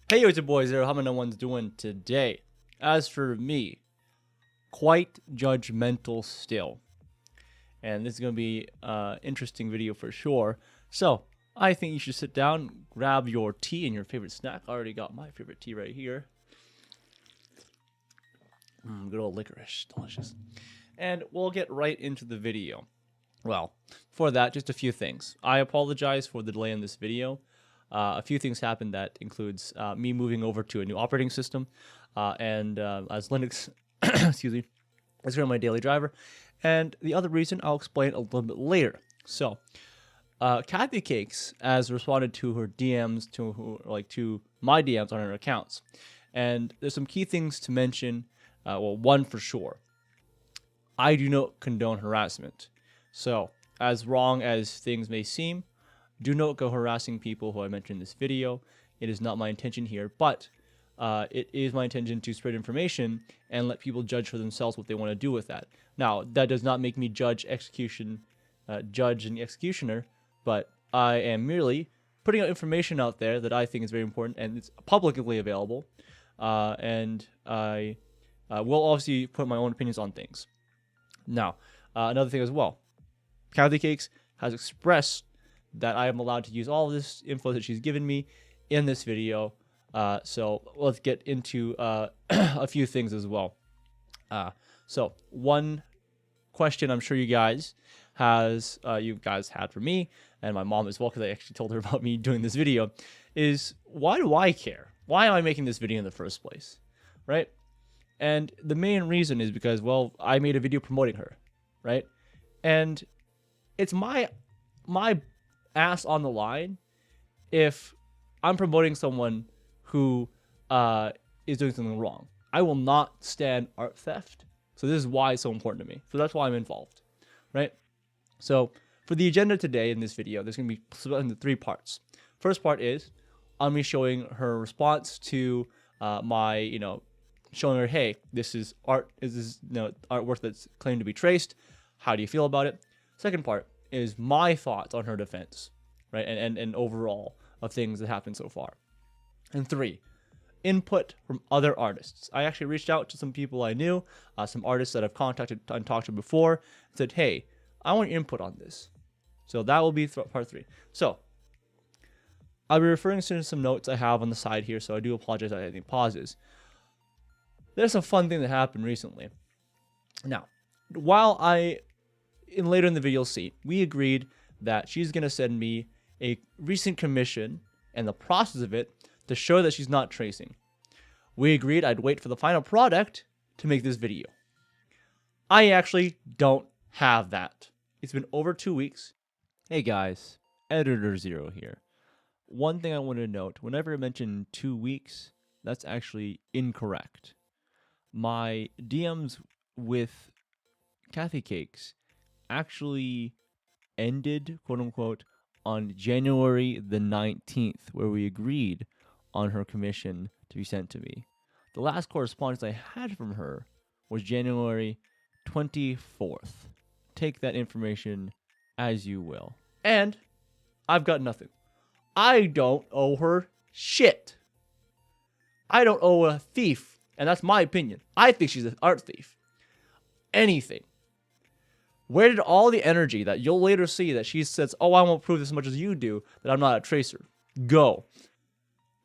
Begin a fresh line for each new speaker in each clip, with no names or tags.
Hey, what's your boys there? How no one's doing today? As for me, quite judgmental still. And this is going to be an interesting video for sure. So, I think you should sit down, grab your tea and your favorite snack. I already got my favorite tea right here. Good old licorice. Delicious. And we'll get right into the video. Well, for that, just a few things. I apologize for the delay in this video. A few things happened that includes me moving over to a new operating system, and as Linux, excuse me, is currently my daily driver. And the other reason I'll explain a little bit later. So, KathyCakes has responded to her DMs, to my DMs on her accounts, and there's some key things to mention. Well, one for sure, I do not condone harassment. So, as wrong as things may seem, do not go harassing people who I mentioned in this video. It is not my intention here, but it is my intention to spread information and let people judge for themselves what they want to do with that. Now, that does not make me judge and executioner, but I am merely putting out information out there that I think is very important and it's publicly available. And I will obviously put my own opinions on things. Now, another thing as well, KathyCakes has expressed that I am allowed to use all of this info that she's given me in this video. So let's get into a few things as well. So one question I'm sure you guys had for me and my mom as well, because I actually told her about me doing this video, is why do I care? Why am I making this video in the first place, right? And the main reason is because, well, I made a video promoting her, right? And it's my ass on the line if I'm promoting someone who is doing something wrong. I will not stand art theft. So this is why it's so important to me. So that's why I'm involved, right? So for the agenda today in this video, there's going to be split into 3 parts. First part is I'm going to be showing her response to my, showing her, hey, this is art. Is this artwork that's claimed to be traced? How do you feel about it? Second part is my thoughts on her defense, right? And overall of things that happened so far. And 3, input from other artists. I actually reached out to some people I knew, some artists that I've contacted and talked to before, and said, hey, I want your input on this. So that will be part 3. So I'll be referring to some notes I have on the side here, so I do apologize for any pauses. There's a fun thing that happened recently. Now, while later in the video you'll see, we agreed that she's going to send me a recent commission and the process of it to show that she's not tracing. We agreed I'd wait for the final product to make this video. I actually don't have that. It's been over 2 weeks. Hey guys, Editor Zero here. One thing I want to note, whenever I mention 2 weeks, that's actually incorrect. My DMs with KathyCakes actually ended, quote unquote, on January the 19th, where we agreed on her commission to be sent to me. The last correspondence I had from her was January 24th. Take that information as you will. And I've got nothing. I don't owe her shit. I don't owe a thief, and that's my opinion. I think she's an art thief. Anything. Where did all the energy that you'll later see that she says, oh, I won't prove this as much as you do, that I'm not a tracer, go?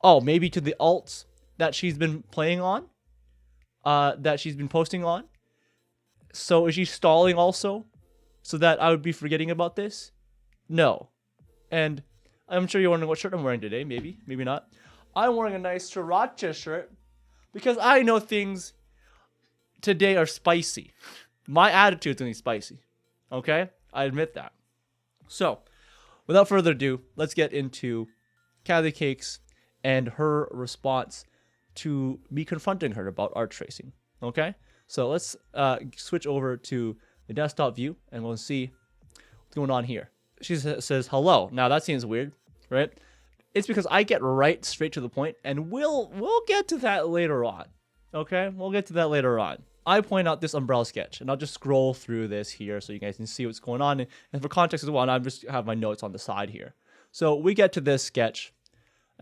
Oh, maybe to the alts that she's been playing on? That she's been posting on? So is she stalling also? So that I would be forgetting about this? No. And I'm sure you're wondering what shirt I'm wearing today. Maybe, maybe not. I'm wearing a nice sriracha shirt because I know things today are spicy. My attitude's gonna be spicy. Okay? I admit that. So, without further ado, let's get into KathyCakes and her response to me confronting her about art tracing. Okay? So let's switch over to the desktop view and we'll see what's going on here. She says, hello. Now that seems weird, right? It's because I get right straight to the point, and we'll get to that later on. Okay? We'll get to that later on. I point out this umbrella sketch, and I'll just scroll through this here so you guys can see what's going on. And for context as well, and I just have my notes on the side here. So we get to this sketch,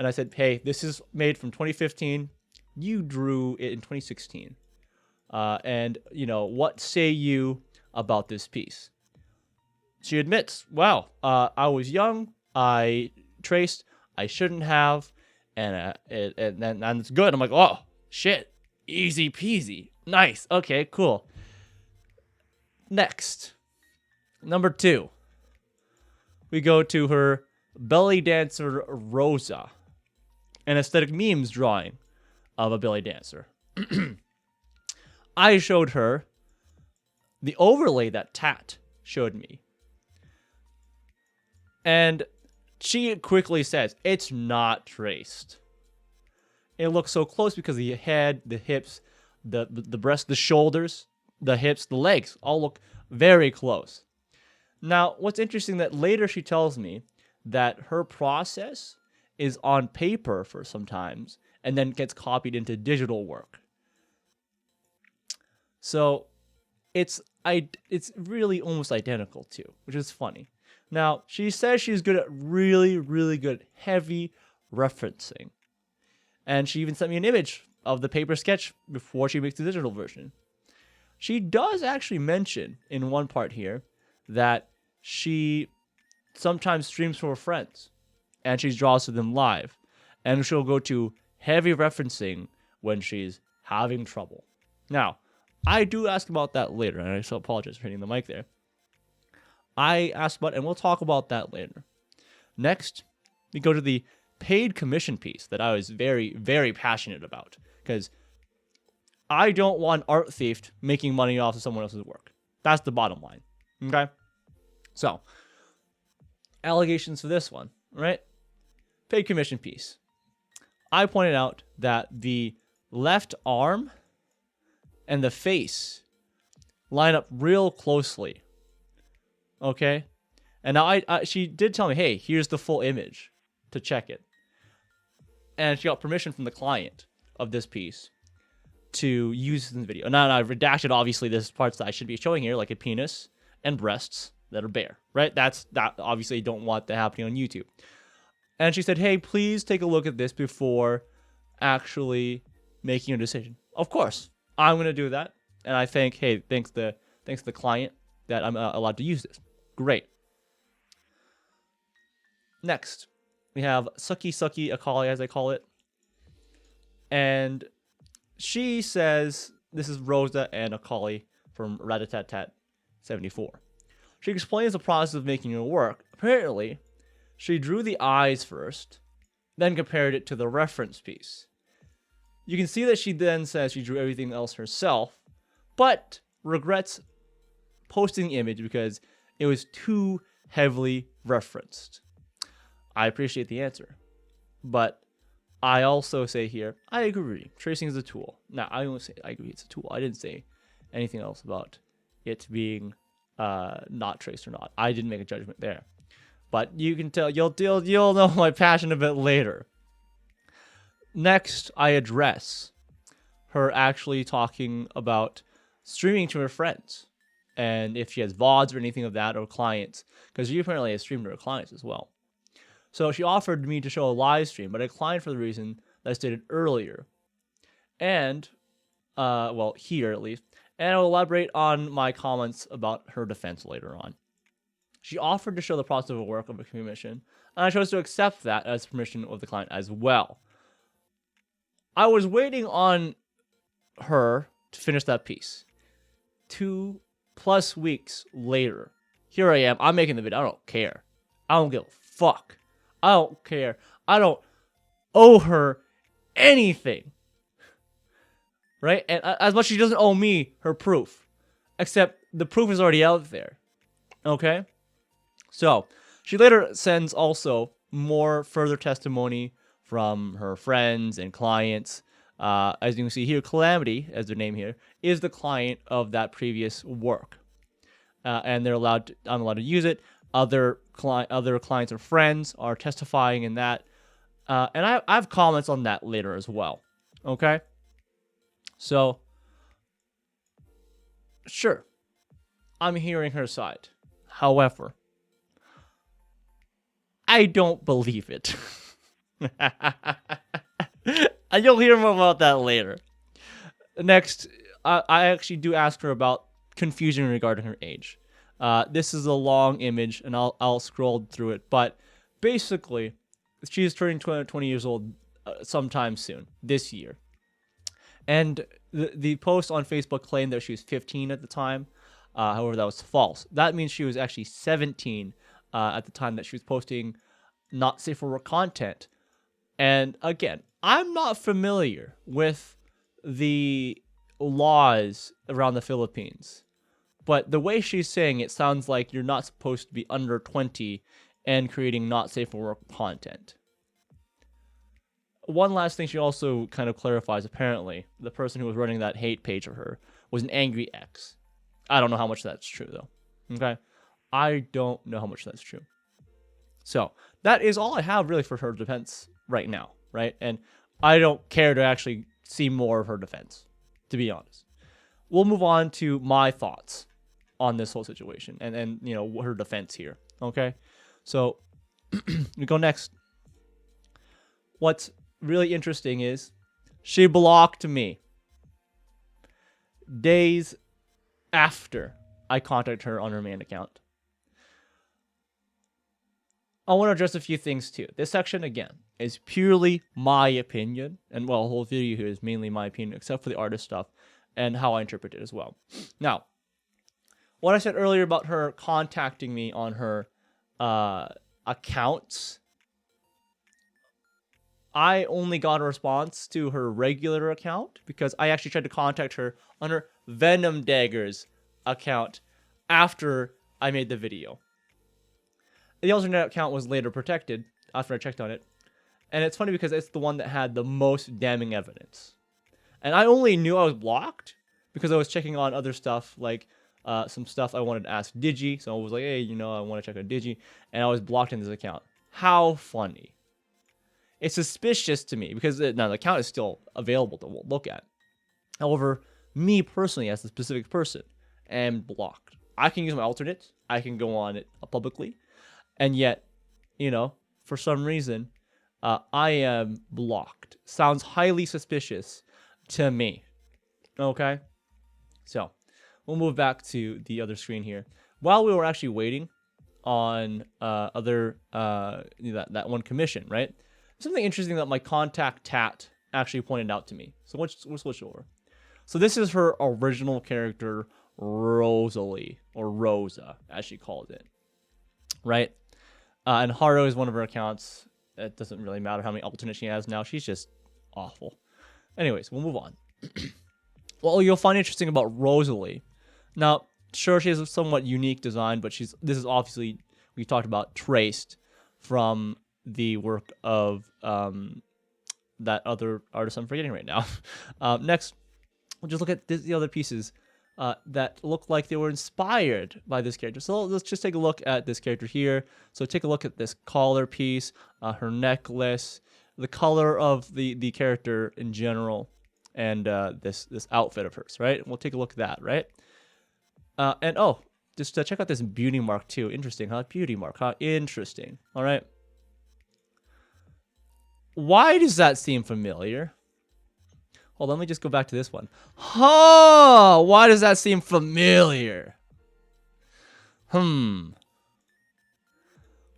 And I said, hey, this is made from 2015. You drew it in 2016. And, what say you about this piece? She admits, wow, I was young. I traced. I shouldn't have. And it's good. I'm like, oh, shit. Easy peasy. Nice. Okay, cool. Next. Number 2. We go to her belly dancer Rosa. An aesthetic memes drawing of a belly dancer. I showed her the overlay that Tat showed me. And she quickly says, it's not traced. It looks so close because the head, the hips, the breast, the shoulders, the hips, the legs all look very close. Now, what's interesting that later she tells me that her process is on paper for sometimes and then gets copied into digital work. So it's really almost identical too, which is funny. Now, she says she's good at really, really good heavy referencing. And she even sent me an image of the paper sketch before she makes the digital version. She does actually mention in one part here that she sometimes streams for her friends and she draws to them live. And she'll go to heavy referencing when she's having trouble. Now, I do ask about that later, and I still apologize for hitting the mic there. I asked about, and we'll talk about that later. Next, we go to the paid commission piece that I was very, very passionate about, because I don't want art thief making money off of someone else's work. That's the bottom line. Okay? So, allegations for this one, right? Paid commission piece. I pointed out that the left arm and the face line up real closely. Okay? And now she did tell me, hey, here's the full image to check it. And she got permission from the client of this piece to use in the video. Now, I've redacted, obviously, this parts that I should be showing here, like a penis and breasts that are bare, right? That obviously you don't want that happening on YouTube. And she said, hey, please take a look at this before actually making a decision. Of course, I'm going to do that. And I think, hey, thanks to the client that I'm allowed to use this. Great. Next, we have Sucky Akali, as I call it. And she says, this is Rosa and Akali from Ratatat 74. She explains the process of making her work. Apparently, she drew the eyes first, then compared it to the reference piece. You can see that she then says she drew everything else herself, but regrets posting the image because it was too heavily referenced. I appreciate the answer, but I also say here, I agree. Tracing is a tool. Now, I only say I agree it's a tool. I didn't say anything else about it being not traced or not. I didn't make a judgment there. But you can tell, you'll know my passion a bit later. Next, I address her actually talking about streaming to her friends. And if she has VODs or anything of that, or clients. Because she apparently has streamed to her clients as well. So she offered me to show a live stream, but I declined for the reason that I stated earlier. And, well, here at least. And I'll elaborate on my comments about her defense later on. She offered to show the process of work of a commission, and I chose to accept that as permission of the client as well. I was waiting on her to finish that piece. 2+ weeks later, here I am. I'm making the video. I don't care. I don't give a fuck. I don't care. I don't owe her anything. Right? And as much as she doesn't owe me her proof. Except the proof is already out there. Okay? So, she later sends also more further testimony from her friends and clients. As you can see here, Calamity, as their name here, is the client of that previous work. And I'm allowed to use it. Other clients or friends are testifying in that. And I have comments on that later as well. Okay? So, sure, I'm hearing her side. However, I don't believe it. And you'll hear more about that later. Next, I actually do ask her about confusion regarding her age. This is a long image, and I'll scroll through it. But basically, she's turning 20 years old sometime soon, this year. And the post on Facebook claimed that she was 15 at the time. However, that was false. That means she was actually 17 at the time that she was posting not safe for work content. And again, I'm not familiar with the laws around the Philippines, but the way she's saying it sounds like you're not supposed to be under 20 and creating not safe for work content. One last thing she also kind of clarifies, apparently, the person who was running that hate page of her was an angry ex. I don't know how much that's true, though. Okay? I don't know how much that's true. So, that is all I have really for her defense right now, right? And I don't care to actually see more of her defense, to be honest. We'll move on to my thoughts on this whole situation and you know, her defense here, okay? So, we go next. What's really interesting is she blocked me days after I contacted her on her main account. I want to address a few things too. This section, again, is purely my opinion. And well, the whole video here is mainly my opinion, except for the artist stuff and how I interpret it as well. Now, what I said earlier about her contacting me on her accounts, I only got a response to her regular account because I actually tried to contact her on her Venom Daggers account after I made the video. The alternate account was later protected after I checked on it. And it's funny because it's the one that had the most damning evidence. And I only knew I was blocked because I was checking on other stuff, like some stuff I wanted to ask Digi. So I was like, hey, you know, I want to check on Digi. And I was blocked in this account. How funny. It's suspicious to me because now the account is still available to look at. However, me personally, as a specific person, am blocked. I can use my alternates. I can go on it publicly. And yet, you know, for some reason, I am blocked. Sounds highly suspicious to me. Okay? So, we'll move back to the other screen here. While we were actually waiting on that one commission, right? Something interesting that my contact Tat actually pointed out to me. So we'll switch over. So this is her original character, Rosalie, or Rosa, as she calls it. Right? And Haru is one of her accounts. It doesn't really matter how many alternates she has now. She's just awful. Anyways, we'll move on. What you'll find interesting about Rosalie. Now, sure, she has a somewhat unique design, but this is obviously, we talked about, traced from the work of that other artist I'm forgetting right now. Next, we'll just look at the other pieces that look like they were inspired by this character. So let's just take a look at this character here. So take a look at this collar piece, her necklace, the color of the character in general, and this outfit of hers, right? We'll take a look at that, right? And oh, just check out this beauty mark too. Interesting, huh? Beauty mark, huh? Interesting. All right. Why does that seem familiar? Hold on, let me just go back to this one. Huh, why does that seem familiar? We'll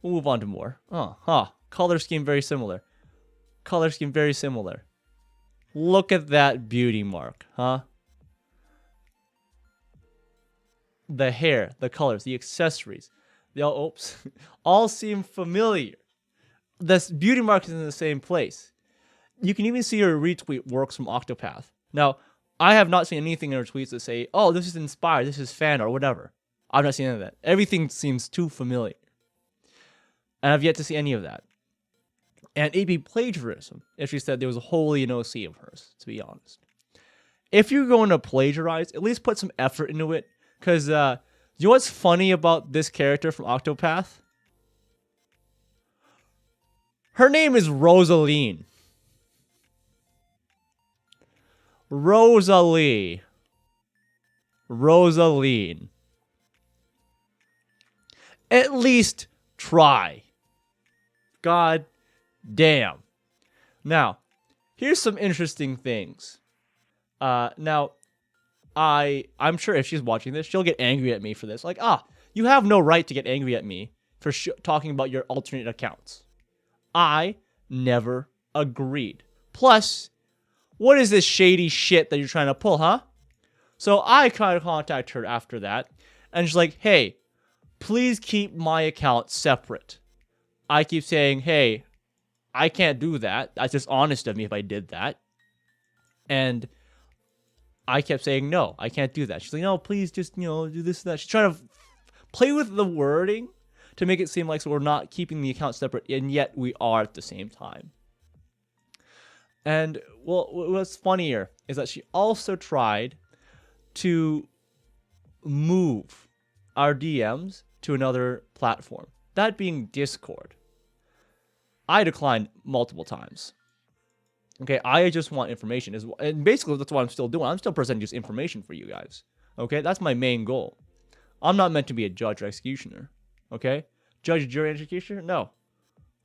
move on to more. Color scheme very similar. Color scheme very similar. Look at that beauty mark, huh? The hair, the colors, the accessories. They all seem familiar. This beauty mark is in the same place. You can even see her retweet works from Octopath. Now, I have not seen anything in her tweets that say, oh, this is inspired, this is fan, or whatever. I've not seen any of that. Everything seems too familiar. And I've yet to see any of that. And it'd be plagiarism if she said there was wholly an OC of hers, to be honest. If you're going to plagiarize, at least put some effort into it. Because, you know what's funny about this character from Octopath? Her name is Rosaline. Rosaline. At least try. God damn. Now, here's some interesting things. Now, I'm sure if she's watching this, she'll get angry at me for this. Like, you have no right to get angry at me for talking about your alternate accounts. I never agreed. Plus, what is this shady shit that you're trying to pull, huh? So I kind of contact her after that, and she's like, hey, please keep my account separate. I keep saying, hey, I can't do that. That's dishonest of me if I did that. And I kept saying, no, I can't do that. She's like, no, please just, do this and that. She's trying to play with the wording to make it seem like we're not keeping the account separate, and yet we are at the same time. And, well, what's funnier is that she also tried to move our DMs to another platform, that being Discord. I declined multiple times. Okay, I just want information. And basically, that's what I'm still doing. I'm still presenting just information for you guys. Okay, that's my main goal. I'm not meant to be a judge or executioner. Okay? Judge, jury, executioner? No.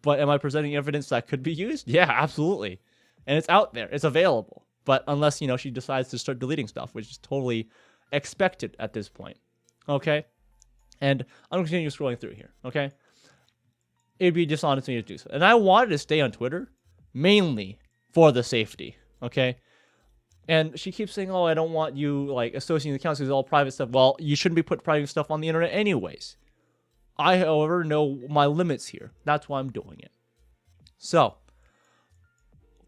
But am I presenting evidence that could be used? Yeah, absolutely. And it's out there. It's available. But unless, she decides to start deleting stuff, which is totally expected at this point. Okay? And I'm going to continue scrolling through here. Okay? It'd be dishonest of me to do so. And I wanted to stay on Twitter mainly for the safety. Okay? And she keeps saying, oh, I don't want you, associating the accounts with all private stuff. Well, you shouldn't be putting private stuff on the internet anyways. I, however, know my limits here. That's why I'm doing it. So,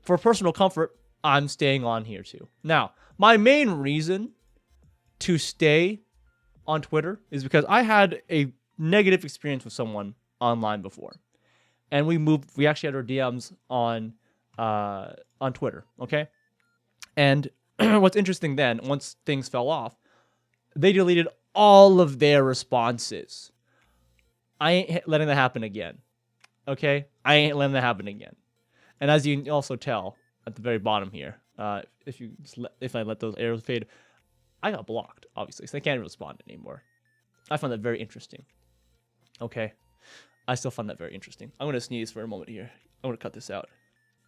for personal comfort, I'm staying on here too. Now, my main reason to stay on Twitter is because I had a negative experience with someone online before. And we actually had our DMs on Twitter, okay? And what's interesting then, once things fell off, they deleted all of their responses. I ain't letting that happen again. Okay? I ain't letting that happen again. And as you can also tell at the very bottom here, if I let those arrows fade, I got blocked, obviously, so I can't respond anymore. I found that very interesting. Okay? I still find that very interesting. I'm going to sneeze for a moment here. I'm going to cut this out.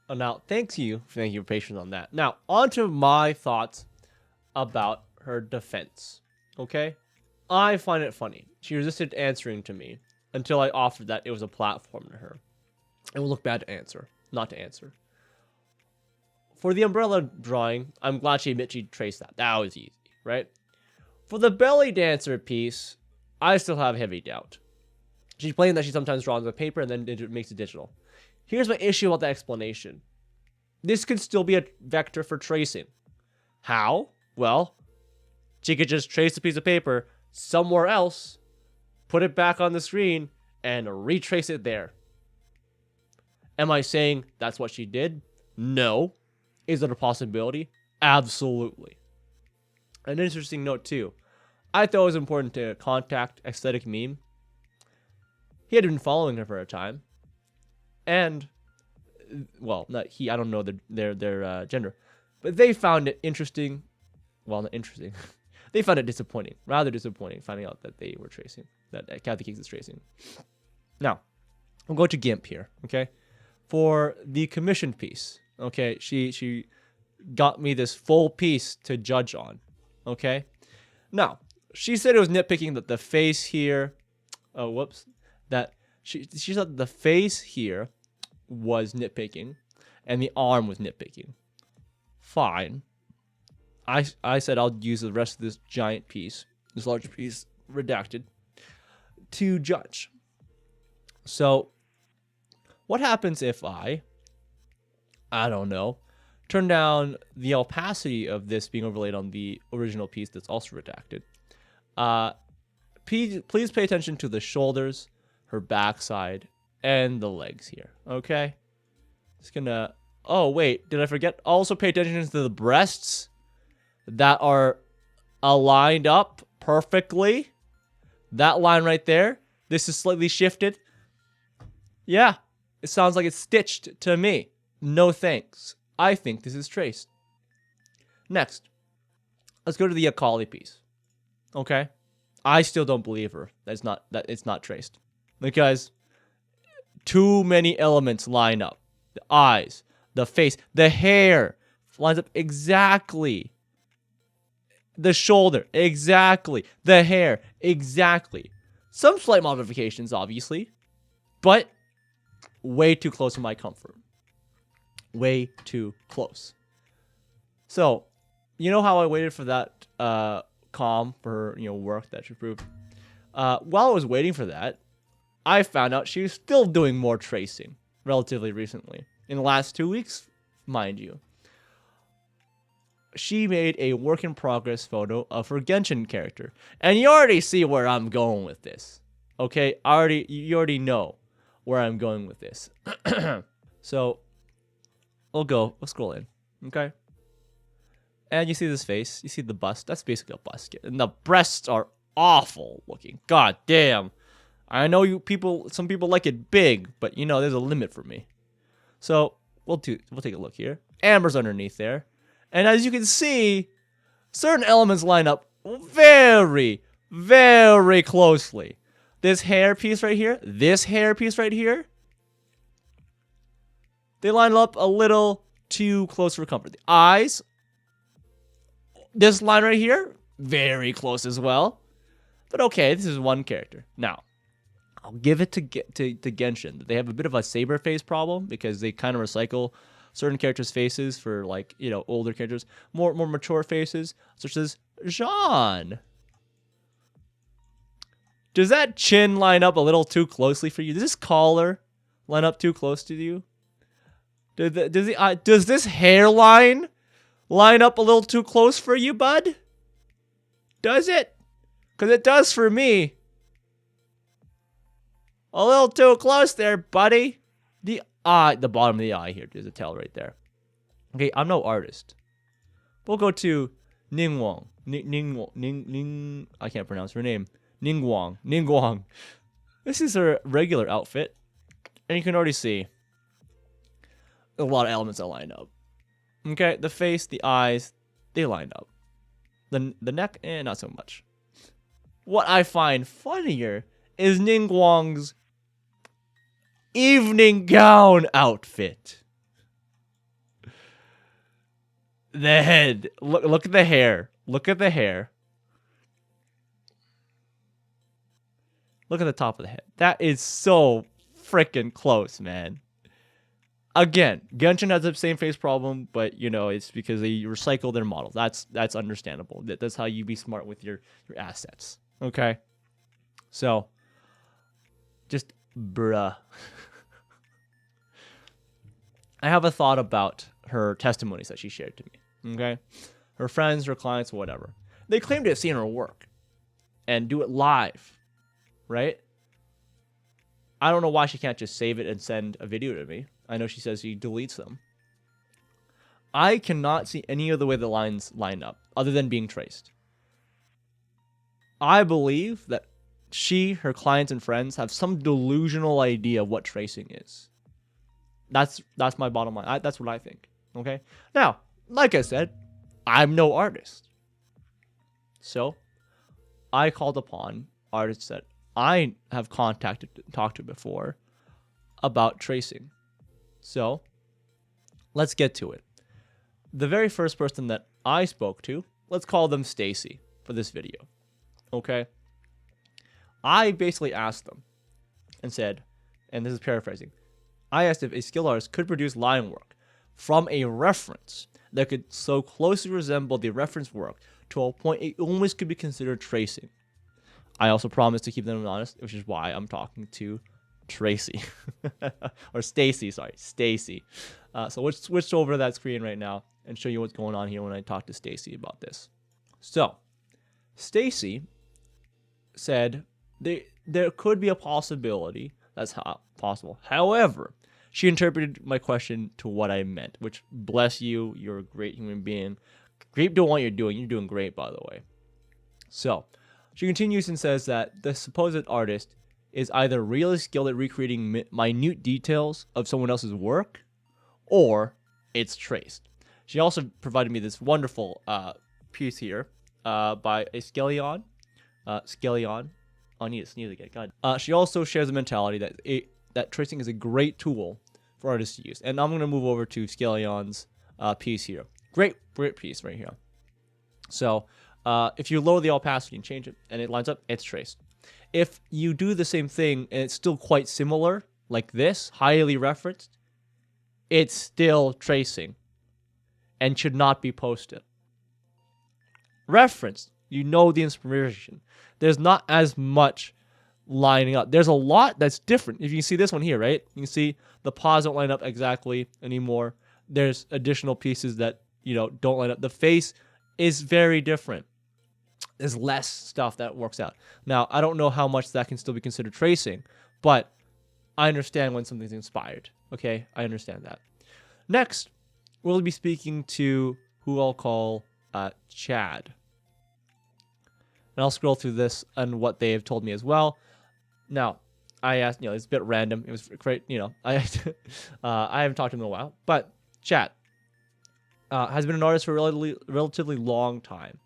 Now, thank you for your patience on that. Now, on to my thoughts about her defense. Okay? I find it funny. She resisted answering to me until I offered that it was a platform to her. It would look bad to answer, not to answer. For the umbrella drawing, I'm glad she admitted she traced that. That was easy, right? For the belly dancer piece, I still have heavy doubt. She's claiming that she sometimes draws on paper and then makes it digital. Here's my issue about the explanation. This could still be a vector for tracing. How? Well, she could just trace a piece of paper somewhere else, put it back on the screen, and retrace it there. Am I saying that's what she did? No. Is it a possibility? Absolutely. An interesting note, too. I thought it was important to contact Aesthetic Meme. He had been following her for a time. And, well, not he, I don't know their gender. But they found it interesting. Well, not interesting. They found it disappointing. Rather disappointing, finding out that they were tracing. That KathyCakes is tracing. Now, we'll go to GIMP here, okay? For the commissioned piece, okay? She got me this full piece to judge on, okay? Now, she said it was nitpicking that the face here... Oh, whoops. That... She said the face here was nitpicking, and the arm was nitpicking. Fine. I said I'll use the rest of this giant piece, this large piece, redacted, to judge. So, what happens if I don't know, turn down the opacity of this being overlaid on the original piece that's also redacted? Please pay attention to the shoulders, her backside, and the legs here, okay? Just gonna... Oh, wait, did I forget? Also pay attention to the breasts that are aligned up perfectly. That line right there. This is slightly shifted. Yeah, it sounds like it's stitched to me. No thanks. I think this is traced. Next, let's go to the Akali piece. Okay? I still don't believe her that it's not traced. Because too many elements line up. The eyes, The face, the hair lines up exactly. The shoulder, exactly. The hair, exactly. Some slight modifications, obviously, but way too close to my comfort. Way too close. So, you know how I waited for that comm for work that she proved? While I was waiting for that, I found out she was still doing more tracing relatively recently. In the last 2 weeks, mind you. She made a work in progress photo of her Genshin character. And you already see where I'm going with this. Okay? You already know where I'm going with this. So, we'll scroll in. Okay? And you see this face. You see the bust. That's basically a bust. And the breasts are awful looking. God damn. I know some people like it big, but there's a limit for me. So, we'll take a look here. Amber's underneath there. And as you can see, certain elements line up very, very closely. This hair piece right here, they line up a little too close for comfort. The eyes, this line right here, very close as well. But okay, this is one character. Now, I'll give it to Genshin. They have a bit of a saber face problem because they kind of recycle certain characters' faces for older characters, more mature faces, such as Jean. Does that chin line up a little too closely for you? Does this collar line up too close to you? Does this hairline line up a little too close for you, bud? Does it? Because it does for me. A little too close there, buddy. The bottom of the eye here. There's a tail right there. Okay, I'm no artist. We'll go to Ningguang. Ning. I can't pronounce her name. Ningguang. This is her regular outfit, and you can already see a lot of elements that line up. Okay, the face, the eyes, they line up. The neck, not so much. What I find funnier is Ningguang's evening gown outfit. The head. Look at the hair. Look at the hair. Look at the top of the head. That is so freaking close, man. Again, Genshin has the same face problem, but it's because they recycle their models. That's understandable. That's how you be smart with your assets. Okay? So, just bruh. I have a thought about her testimonies that she shared to me. Okay? Her friends, her clients, whatever. They claim to have seen her work and do it live. Right? I don't know why she can't just save it and send a video to me. I know she says she deletes them. I cannot see any other way the lines line up other than being traced. I believe that she, her clients, and friends have some delusional idea of what tracing is. That's my bottom line. That's what I think. Okay? Now, like I said, I'm no artist. So, I called upon artists that I have talked to before about tracing. So, let's get to it. The very first person that I spoke to, let's call them Stacy for this video. Okay? I basically asked them and said, and this is paraphrasing, I asked if a skill artist could produce line work from a reference that could so closely resemble the reference work to a point it almost could be considered tracing. I also promised to keep them honest, which is why I'm talking to Tracy. Or Stacy, sorry. Stacy. So we'll switch over to that screen right now and show you what's going on here when I talk to Stacy about this. So, Stacy said there could be a possibility. That's how possible. However, she interpreted my question to what I meant, which, bless you, you're a great human being. Keep doing what you're doing. You're doing great, by the way. So, she continues and says that the supposed artist is either really skilled at recreating minute details of someone else's work, or it's traced. She also provided me this wonderful piece here by a Skeleon. Skeleon. Oh, I need to sneeze again. God. She also shares the mentality that tracing is a great tool for artists to use. And I'm going to move over to Scalion's piece here. Great piece right here. So if you lower the opacity and change it and it lines up, it's traced. If you do the same thing and it's still quite similar, like this, highly referenced, it's still tracing and should not be posted. Referenced, you know the inspiration. There's not as much lining up. There's a lot that's different. If you see this one here, right? You can see the paws don't line up exactly anymore. There's additional pieces that, don't line up. The face is very different. There's less stuff that works out. Now, I don't know how much that can still be considered tracing, but I understand when something's inspired. Okay, I understand that. Next, we'll be speaking to who I'll call Chad. And I'll scroll through this and what they have told me as well. Now, I asked, it's a bit random. It was great, I haven't talked to him in a while. But Chad has been an artist for a relatively long time.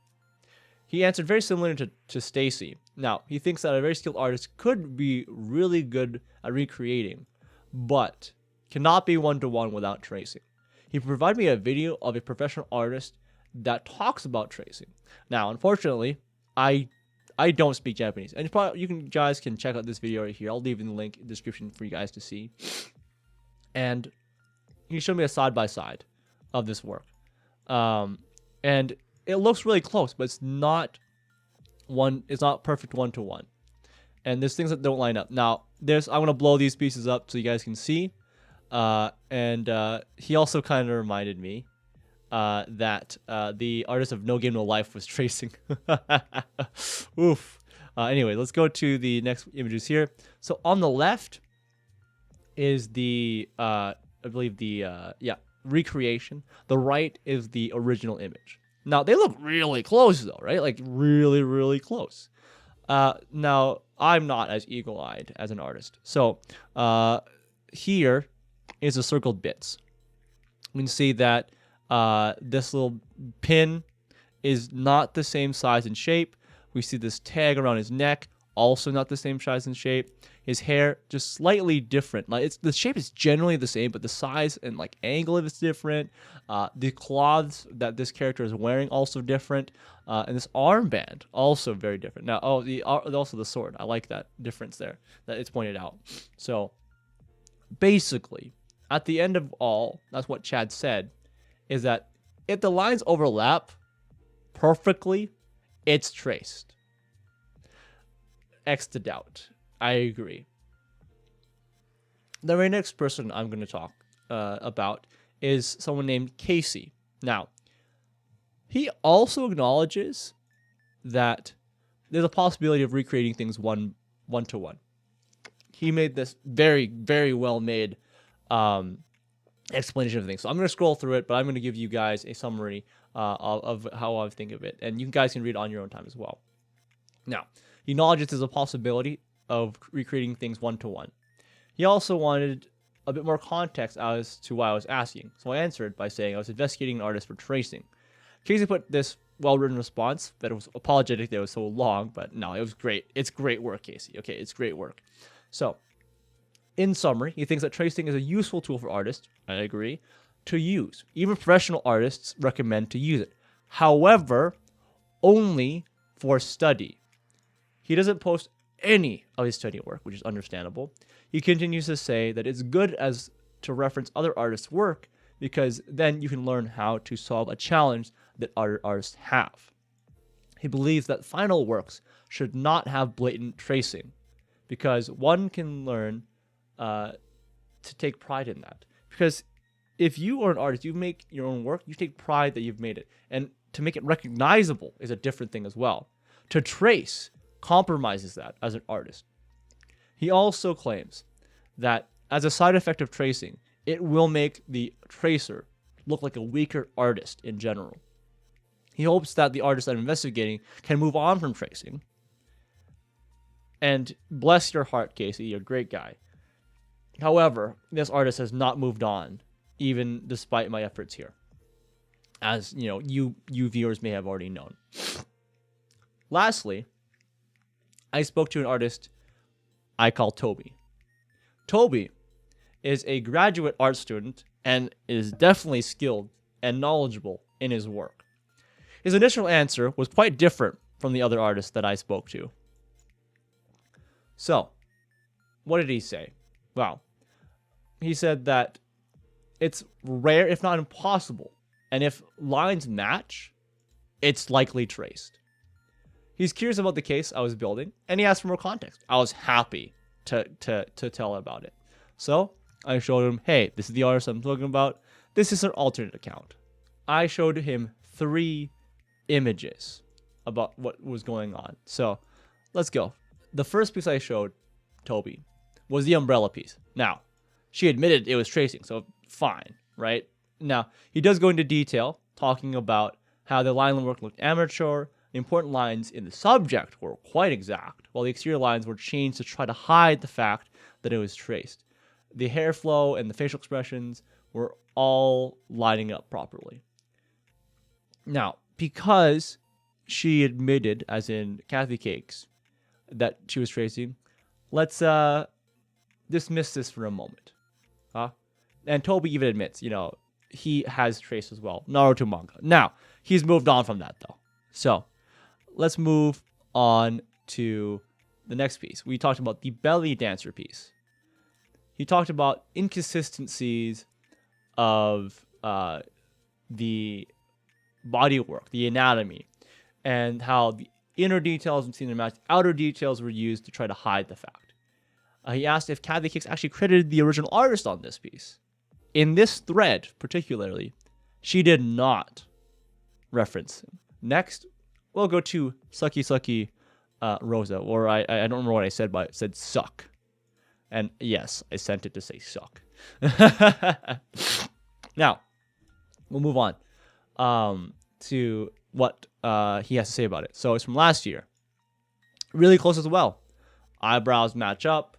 He answered very similar to Stacy. Now, he thinks that a very skilled artist could be really good at recreating, but cannot be one-to-one without tracing. He provided me a video of a professional artist that talks about tracing. Now, unfortunately, I don't speak Japanese, and you guys can check out this video right here. I'll leave in the link in the description for you guys to see. And he showed me a side-by-side of this work. And it looks really close, but it's not perfect one-to-one. And there's things that don't line up. Now, I'm going to blow these pieces up so you guys can see. And he also kind of reminded me that the artist of No Game No Life was tracing. Oof. Anyway, let's go to the next images here. So on the left is the, I believe recreation. The right is the original image. Now, they look really close, though, right? Like, really, really close. Now, I'm not as eagle-eyed as an artist. So, here is the circled bits. We can see that this little pin is not the same size and shape. We see this tag around his neck, also not the same size and shape. His hair just slightly different. Like the shape is generally the same, but the size and angle of it's different. The cloths that this character is wearing also different, and this armband also very different. Now, also the sword. I like that difference there that it's pointed out. So, basically, at the end of all, that's what Chad said, is that if the lines overlap perfectly, it's traced. X to doubt. I agree. The very next person I'm going to talk about is someone named Casey. Now, he also acknowledges that there's a possibility of recreating things one-to-one. He made this very, very well-made explanation of things. So I'm going to scroll through it, but I'm going to give you guys a summary of how I think of it. And you guys can read on your own time as well. Now, he acknowledges there's a possibility of recreating things one-to-one. He also wanted a bit more context as to why I was asking. So I answered by saying I was investigating an artist for tracing. Casey put this well-written response that it was apologetic that it was so long, but no, it was great. It's great work, Casey. Okay, it's great work. So, in summary, he thinks that tracing is a useful tool for artists, I agree, to use. Even professional artists recommend to use it. However, only for study. He doesn't post any of his study work, which is understandable. He continues to say that it's good as to reference other artists' work because then you can learn how to solve a challenge that other artists have. He believes that final works should not have blatant tracing because one can learn to take pride in that. Because if you are an artist, you make your own work, you take pride that you've made it. And to make it recognizable is a different thing as well. To trace compromises that as an artist. He also claims that as a side effect of tracing, it will make the tracer look like a weaker artist in general. He hopes that the artist that I'm investigating can move on from tracing. And bless your heart, Casey, you're a great guy. However, this artist has not moved on, even despite my efforts here. As you viewers may have already known. Lastly, I spoke to an artist I call Toby. Toby is a graduate art student and is definitely skilled and knowledgeable in his work. His initial answer was quite different from the other artists that I spoke to. So, what did he say? Well, he said that it's rare, if not impossible, and if lines match, it's likely traced. He's curious about the case I was building, and he asked for more context. I was happy to tell about it. So I showed him, hey, this is the artist I'm talking about. This is an alternate account. I showed him 3 images about what was going on. So let's go. The first piece I showed Toby was the umbrella piece. Now, she admitted it was tracing, so fine, right? Now, he does go into detail, talking about how the line work looked amateur. The important lines in the subject were quite exact, while the exterior lines were changed to try to hide the fact that it was traced. The hair flow and the facial expressions were all lining up properly. Now, because she admitted, as in KathyCakes, that she was tracing, let's dismiss this for a moment. And Toby even admits, he has traced as well. Naruto manga. Now, he's moved on from that, though. So, let's move on to the next piece. We talked about the belly dancer piece. He talked about inconsistencies of the bodywork, the anatomy, and how the inner details and cinematic outer details were used to try to hide the fact. He asked if KathyCakes actually credited the original artist on this piece. In this thread, particularly, she did not reference him. Next, we'll go to Sucky Rosa, or I don't remember what I said, but it said suck. And yes, I sent it to say suck. Now, we'll move on to what he has to say about it. So it's from last year. Really close as well. Eyebrows match up,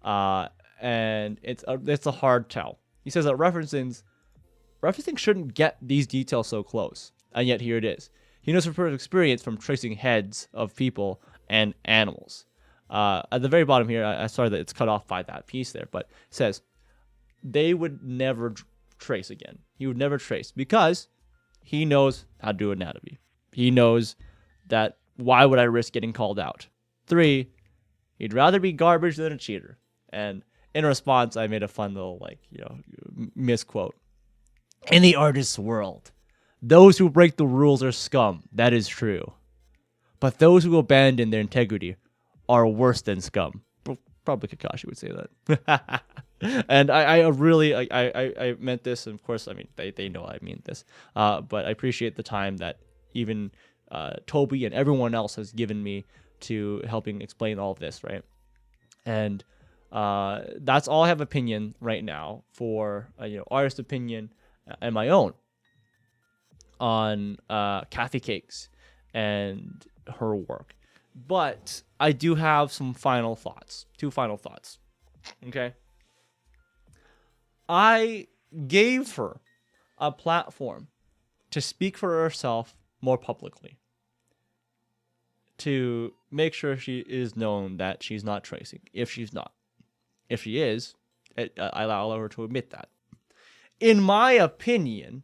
and it's a hard tell. He says that referencing shouldn't get these details so close, and yet here it is. He knows from personal experience from tracing heads of people and animals. At the very bottom here, I'm sorry that it's cut off by that piece there, but it says they would never trace again. He would never trace because he knows how to do anatomy. He knows that why would I risk getting called out? 3, he'd rather be garbage than a cheater. And in response, I made a fun little, misquote. In the artist's world, those who break the rules are scum. That is true. But those who abandon their integrity are worse than scum. Probably Kakashi would say that. And I really meant this. And of course, I mean, they know I mean this. But I appreciate the time that even Toby and everyone else has given me to helping explain all of this, right? And that's all I have opinion right now for artist opinion and my own on KathyCakes and her work. But I do have some final thoughts. 2 final thoughts. Okay. I gave her a platform to speak for herself more publicly, to make sure she is known that she's not tracing, if she's not. If she is, I allow her to admit that. In my opinion,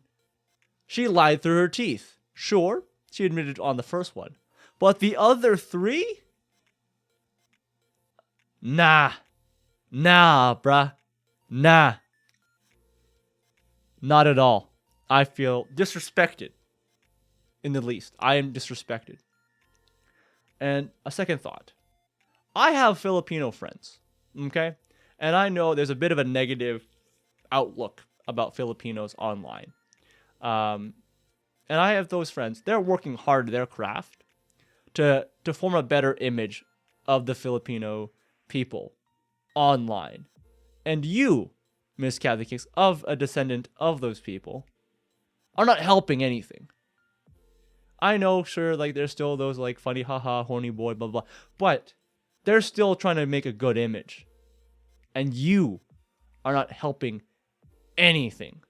she lied through her teeth. Sure, she admitted on the first one. But the other 3? Nah, bruh. Nah. Not at all. I feel disrespected. In the least. I am disrespected. And a second thought. I have Filipino friends. Okay? And I know there's a bit of a negative outlook about Filipinos online. And I have those friends. They're working hard at their craft to form a better image of the Filipino people online. And you, Miss KathyCakes, of a descendant of those people, are not helping anything. I know, sure, there's still those funny, haha, horny boy, blah, blah, but they're still trying to make a good image. And you are not helping anything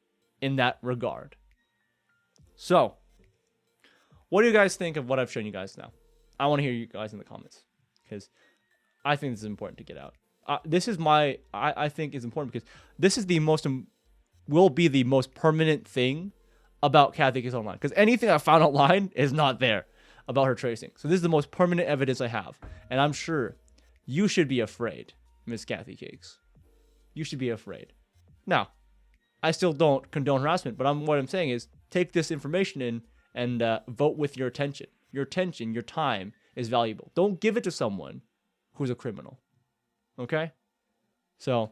in that regard. So, what do you guys think of what I've shown you guys now? I want to hear you guys in the comments, because I think this is important to get out. this is I think is important because this is the most will be the most permanent thing about KathyCakes Online, because anything I found online is not there about her tracing. So this is the most permanent evidence I have, and I'm sure you should be afraid, Miss KathyCakes. You should be afraid. Now, I still don't condone harassment, but what I'm saying is take this information in and vote with your attention. Your attention, your time is valuable. Don't give it to someone who's a criminal. Okay? So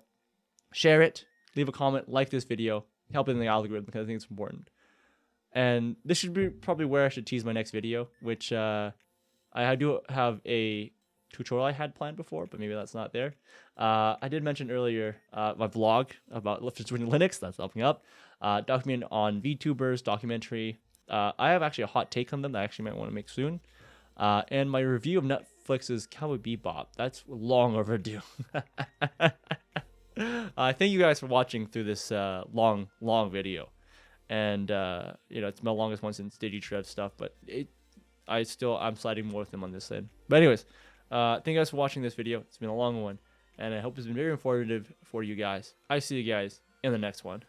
share it, leave a comment, like this video, help in the algorithm because I think it's important. And this should be probably where I should tease my next video, which I do have a tutorial I had planned before, but maybe that's not there. I did mention earlier my vlog about Linux, that's helping up. Document on VTubers, documentary. I have actually a hot take on them that I actually might want to make soon. And my review of Netflix's Cowboy Bebop. That's long overdue. Thank you guys for watching through this long video. And it's my longest one since DigiTrev stuff, but I'm sliding more with them on this end. But anyways, thank you guys for watching this video. It's been a long one, and I hope it's been very informative for you guys. I see you guys in the next one.